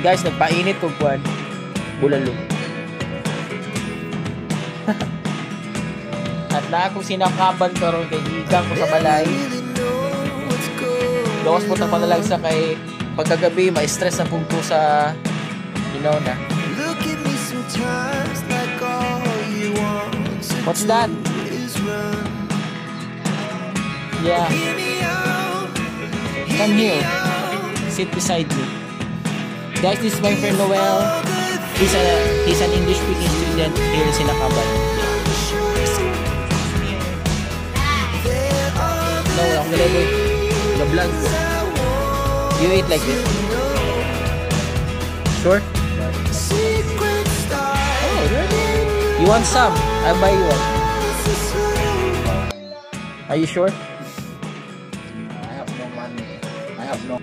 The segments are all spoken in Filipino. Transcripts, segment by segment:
Guys, nagpainit ko buwan. Bulalo. At na akong sinakaban karon kay higang ko sa balay. Gawas po tang panalag sa kay pagkagabi, ma-stress ang punto sa ilaw na. What's that? Yeah. Come here. Sit beside me. Guys, this is my friend Noel. He's an English speaking student here in Sinakaban. No, I'm gonna go the vlog. You eat like this? Sure? Oh, really? You want some? I'll buy you one. Are you sure? I have no money. I have no.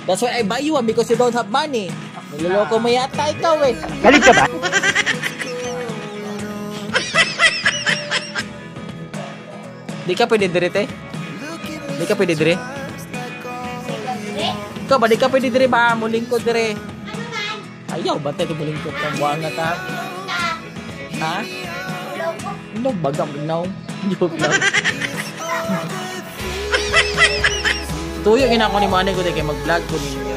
That's why I buy you one because you don't have money. Niloloko mo yata ikaw eh. Galit ka ba? Di ka pwede dire te? Di ka pwede dire? Ikaw ba di ka pwede dire ba? Mulingkod dire. Ayaw ba tayo mulingkod ka? Buwanga ka? Ha? No, bagam now. Joke lang. Tuyo ginako ni Manay ko kay mag-vlog ko ninyo.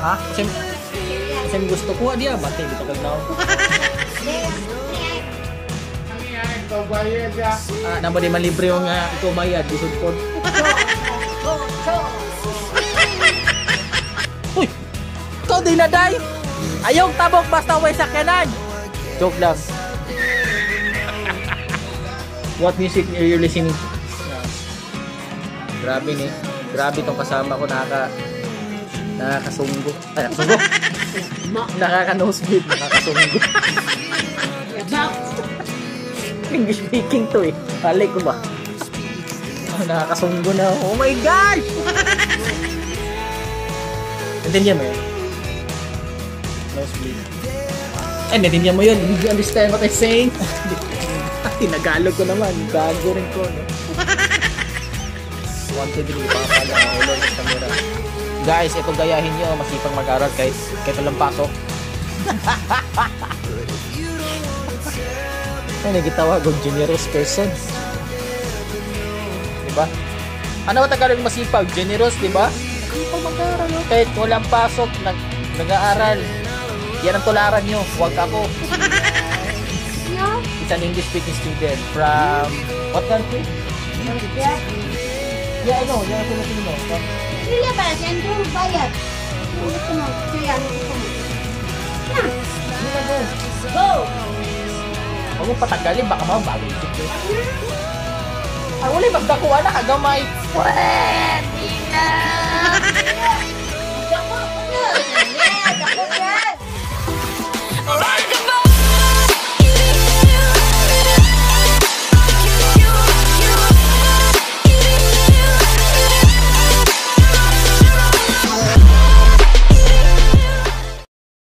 Ha? Kasi gusto ko diya ba tayo dito kagnaw? Namo di man libre yung ito bayad bisod pod. Uy! Ikaw din na day! Ayong tabok basta way sakyanan! Joke lang. What music are you listening to? Grabe ni. Grabe tong kasama ko nakakasunggo. Ay, nakasunggo. Nakaka-nosebleed, nakakasunggo. English speaking to eh. Alay ko ba? Nakakasunggo na. Oh my God! Natindihan mo yun? Nosebleed. Ay, natindihan mo yun. Did you understand what I'm saying? Tinagalog ko naman. Gago rin ko, no? 1, 2, 3. Papala. Ulo ng camera. Guys, ito gayahin nyo. Masipang mag-aral kahit walang pasok. Ay, nagitawag ang generous person. Diba? Ano ba Tagalog masipag? Generous, diba? Masipag mag-aaral. Kahit walang pasok, nag-aaral. Yan ang tularan nyo. Huwag ako. It's an English speaking student from what country? Yeah. Yeah, I know. Yeah, Filipino. Hindi ba? Yan yung bayad. Ulit ko mo. Kaya ano ko mo. Go! Huwag mo patagalin. Baka mabago isip ko. Ay, wala magdakuha na. Kagamay. Pwede na!